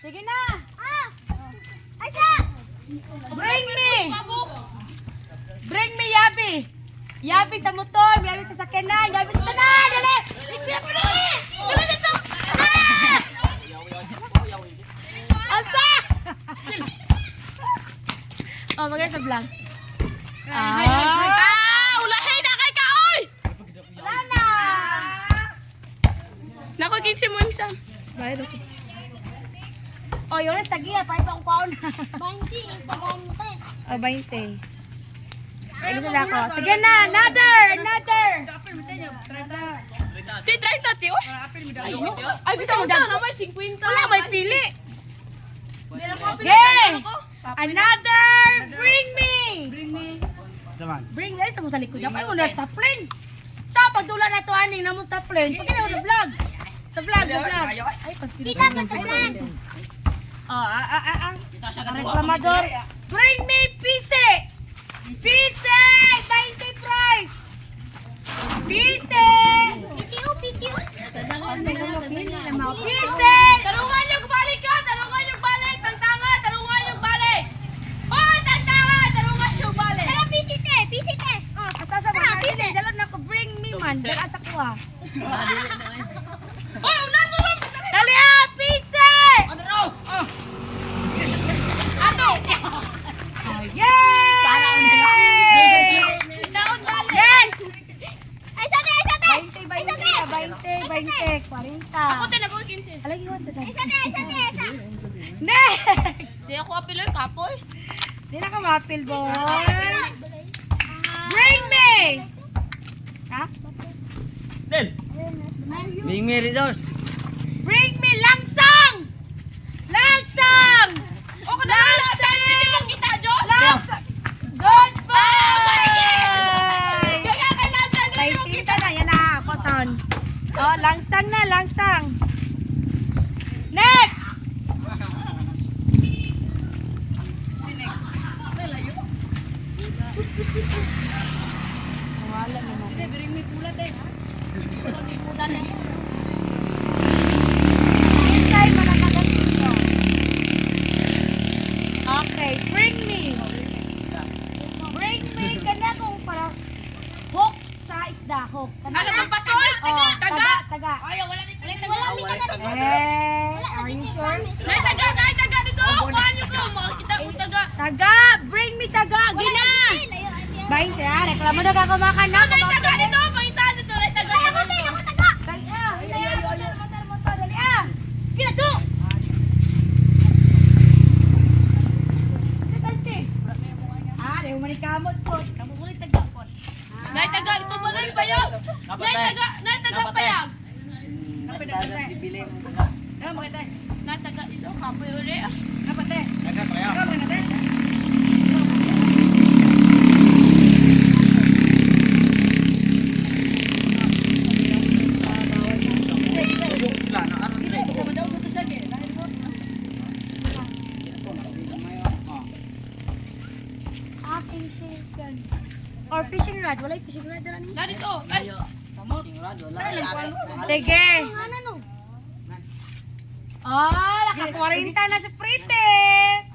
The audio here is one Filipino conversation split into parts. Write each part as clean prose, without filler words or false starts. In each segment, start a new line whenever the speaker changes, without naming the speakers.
Sige na.
Asa?
Bring me. Bring me, Yabi. Yabi sa motor, Yabi sa sakyanan, Yabi sa tanan. Dali. Dali. Dali dito. Asa? Oh, maganda sa vlog.
Ulahin na kay kaoy!
Wala na.
Nako, kinsi mo imsam. Bayad ako.
Oh, yun ang tagiya. Pahay pa akong paon.
20, pagkaan mo tayo.
Oh, 20. Ano na ako? Sige na, another.
Di 30, tiyo? Ay, gusto mo dyan? Naman, 50.
Wala, may pili. Yay! Another! Bring me! Bring me sa mo sa likod. Ay, wala sa plane. Sa pagtula na ito, aning na mo sa plane. Pagkita mo sa vlog. Sa vlog. Ay, pagpili.
Kita mo sa plan.
Ang reklamador. Bring me pise! Pise! 20 price! Pise!
PTO.
Pise!
Tarungan yung balik ka! Tarungan yung balik! Tangtanga! Tarungan yung balik! Hoy! Tangtanga! Tarungan yung balik! Tara, pisite!
Ata sa mga pise. Dalon na ko, bring me man. Dala sa kuha.
Hoy! Unan mo!
Dali pise!
Ato!
Yay!
Itaon balik!
Next!
Ay, sate!
20, 40.
Ako tinabog 15.
Alagi ko sa
Ay, sate!
Next!
Di ako apiloy kapoy.
Di na ka mapil, boy. Bring me! Ha?
Bring me Ritos.
Bring me langsang! Langsang!
O, kadala! Saan hindi mo kita, John?
Langsang! Goodbye!
Kaya kailangan
May sinta na, yan na ako, son. Oh, langsang na, langsang. Next! Wala naman.
Bring me pula deh. Pula deh.
Hintay, malakagat ninyo. Okay, bring me. Bring me ka na kung para hook sa isda, hook.
Ano itong pasol?
Oh,
Taga?
taga.
Ayaw, wala ni taga.
Yes, are you sure?
Nay, taga dito. Kuhaan nyo ko. Makakita ko taga.
Taga, bring me taga, gina. 20 reklamo na kakabakan na.
Nay, taga dito. Pangitaan dito. Nay, taga. Ako taga.
Dali gina to. Dali umanikamot po. Kamu ulit taga po.
Nay, taga dito ba na yung payag? Nay, taga payag.
Bibili ng
Nay, taga dito. Kapoy uli.
Dagat pa yan. Sila na ano nila ito.
Or fishing rod. Wala yung fishing rod na rin.
Nay, dito. Ay,
Singurado, wala yate.
Sige. Oh, naka-40 na si Prites.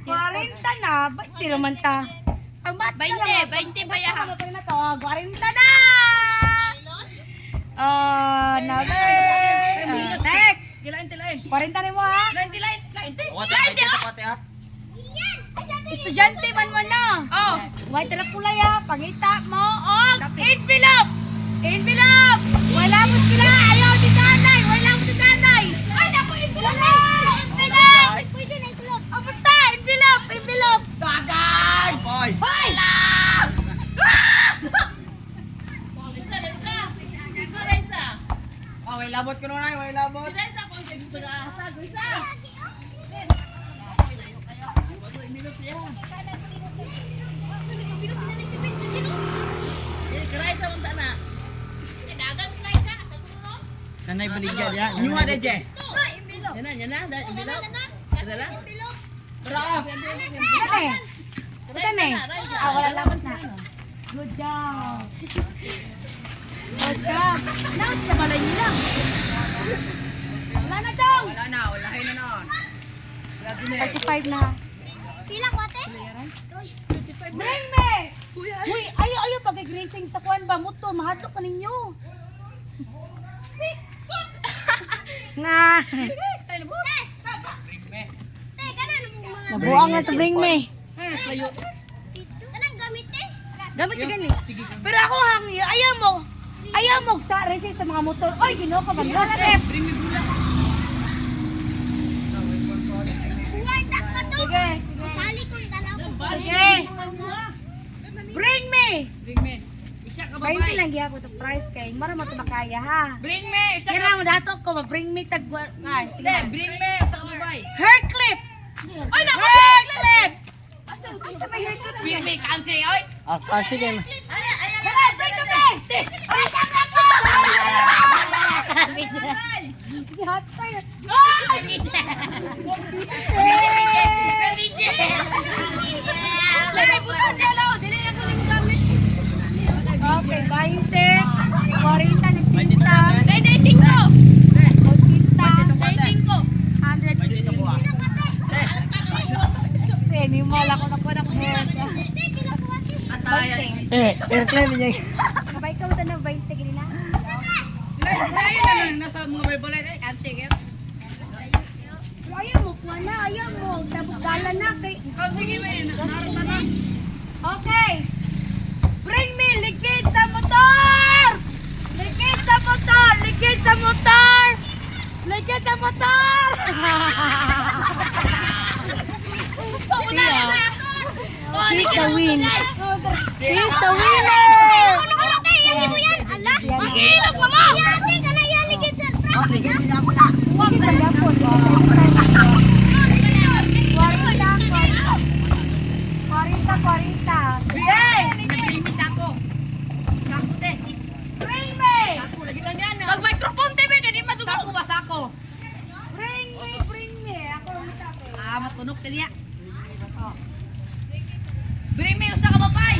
40 na. Ba't di naman ta? Ang bata
20 pa yan.
Ano pa rin na to? 40 na! Another. Next. 40 na mo ha?
Wala sa pati ha.
Estudyante man mo na.
Oh.
White na kulay ha. Pangita mo. Oh, envelope. Envelope. Wala mo sila. Ayaw si tanay. Wala mo si tanay.
Ay, naku, envelope.
Envelope.
Pwede na envelope.
Oh, basta. Envelope.
Tagay! Boy!
Hoy!
Oh, may labot ko na, may labot. Nanay baligyan ya. Yung ada je. Yan na, envelope. Dala. Pero
Bukan eh. Wala laman na. Good job. Good job. Naos sa balay nila. Wala na daw.
wala na, wala na noon.
35 na.
Pila ko ate?
Bring me! Uy, ayaw pag-gracing sa kuan ba? Muto, mahadlok ka ninyo.
Biskot!
Nga.
Nabuang
Nabuang nga sa bring me.
Anong gamit eh?
Gamit ka gani. Pero ako hangi, ayaw mo sa racing sa mga motor. Oy, ginoo ka man. Joseph.
Buhay tak ka to!
Sige.
Pali kong tanaw ko.
Sige. Bring me.
Bring me. Isa ka
20 lang giya ko to price kay mara mo to makaya ha.
Bring me. Isa ka.
Kira mo dato ko bring me tag kan.
Bring me. Isa ka babay.
Hair clip.
Ay, naku!
Hair clip.
Bring me. Kansi, oy.
Sige.
Tara, take a break. Ay, kaka ko. Hatay.
Lagay butan niya lang. Dili na ko rin gamit.
Okay, 20, 40 na sinta,
Day 5.
80,
Day 5.
100. Animal ako na po ng hair.
Atayan.
Airclave niya.
Kabay ka mo na 20 gini na.
Ayun na lang. Nasa mga Bible ay kansi.
Pero ayaw mo, kuha na, ayaw mo. Tabugdala na kay...
Kansi gini. Naroon na.
Okay. Bring me ligid sa motor! Ligid sa motor! Ligid sa motor! Ligid sa motor! She's the winner! She's the winner!
Mag-iilog mo mo! Yate ka na yan, ligid sa truck.
Ligid sa gapon. 40.
Yay! Nag-bring me sako. Sako din.
Bring me!
Sako. Lagi lang yan.
Mag-microphone TV, hindi matugod.
Sako ba sako?
Bring me! Ako ang sabi.
Matunok din niya. Oh. Bring me. Usa ka babay.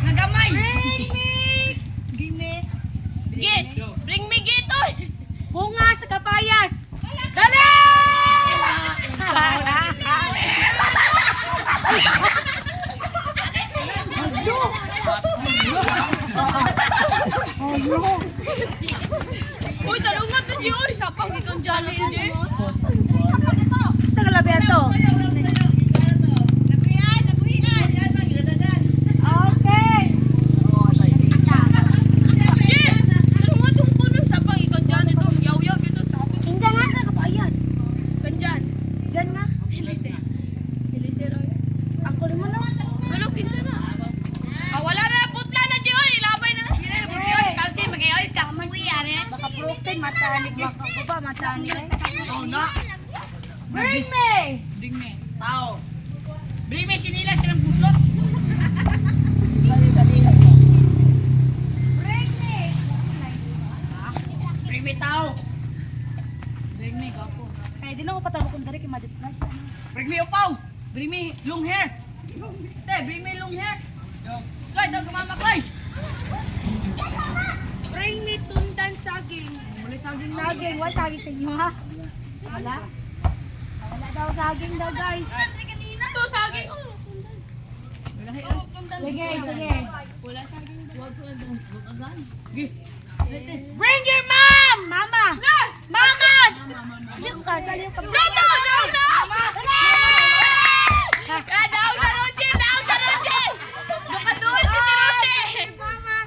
Nagamay.
Bring me!
Gimit.
Git! Bring me git, oy!
Bunga sa kapayas! Dali!
Uy, talungan to, G, oy! Sapang ikang dyan to, G.
Sa kalabihan to? Okay!
G! Talungan tong kuno, sapang ikang dyan ito. Yaw-yaw dito, sapang.
Inja nga sa kapayas.
Ikang dyan.
Diyan na.
Hilise, oy.
Ako rin mo na.
Ano, kinsa na? Wala na, putla na, G, oy! Labay na.
Kansi mag-ayoy ka. Mamuyan eh.
Baka broken, matanig. Baka matanig.
Oh no.
Bring me!
Bring me. Tao. Bring me sinila silang buslot.
Bring me!
Bring me tao. Bring me gapo.
Kaya di na ako patalo kung dari kay Madits na siya.
Bring me upaw. Bring me long hair. Te, bring me long hair. Kloy, daw kumama Kloy.
Bring me tundan saging.
Muli saging mo.
Saging, wala saging sa inyo ha? Wala? Wala daw saging daw guys.
Ito, saging.
Sige, sige.
Wala saging.
Gi.
Bring your mom! Mama! Mama! Daliw ka, daliw ka.
Daw na! Daw na, Rogel! Daw na, Rogel! Dukaduhan si Tirose!
Mama!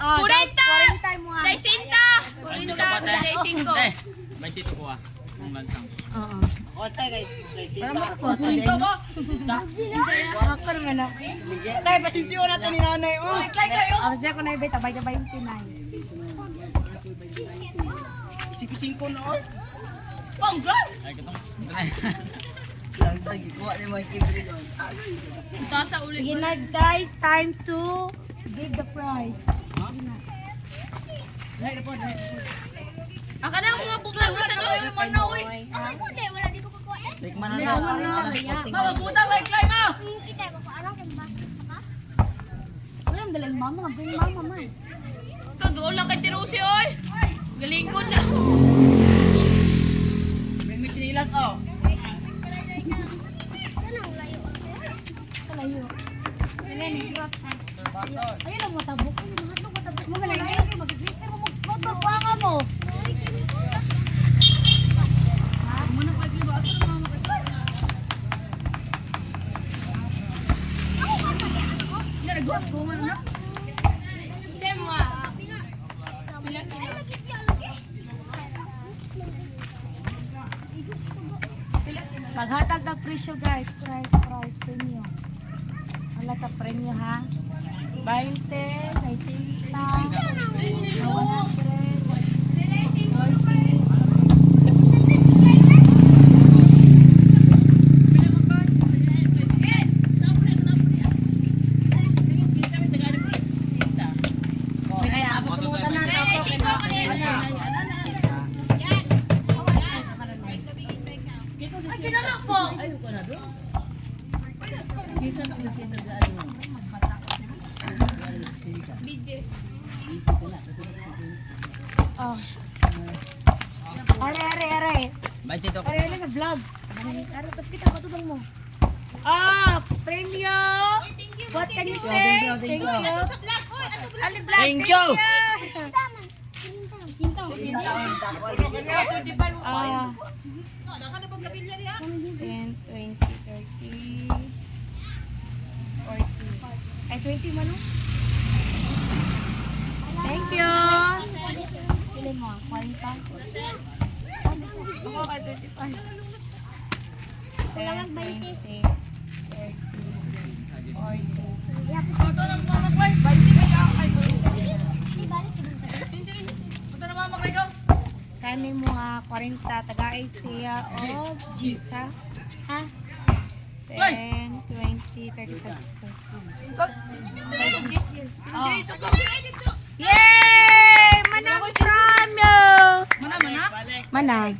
Oh,
40!
40 mo ha.
60! 40, 65.
May tito ko ah. Kung lansang.
Oo.
Ote kay
Para makakuha ka din.
Ito mo.
Ako naman na.
Tay pasintiyo na to ni nanay. Oh.
Kloy kayo.
Ako siya ko na ibig, tabay na 29.
Singko na oh.
Pong Kloy.
Ay, katong.
Lang sa gikuha ni mga kibri doon.
Ito sa ulit.
Sige na guys, time to give the prize.
Aka na mga buklang sa doon. Manoy.
Like mananaw.
Mama butang like Kloy mo.
Wala ang dalang mama, bring mama man.
Ito, doon lang kay Tirose, oy. Galing ko na.
Bring me chinilas oh.
Kalayo. Ayun ang matabok. Mga lagi. Mag-glisser mo. Motor pa nga mo. Maghatag ng presyo guys. Price, premium. Wala ka premyo ha. 20, may 50, 100.
Ay, kinala po.
Oh. Are.
Ba't ito?
Are na vlog. Are tapos kita patutong mo. Ah, premyo. What can you say? Thank you.
Ato sa vlog. Hoy, ato vlog.
Ali vlog.
Thank you.
Ah,
No, naka na pang kabilya niya.
10, 20, 30, 40. Ay, 20 man, no? Thank you. Pili mo, 40. Ako kay 35. 10, 20, 30, 40.
Punta na mama kayo.
Kani mo nga 40 tagaay siya of Gisa. Ha? 10, 20, 35, 40.
Dito ko. Dito.
Yay! Manang premyo!
Mana?
Manang.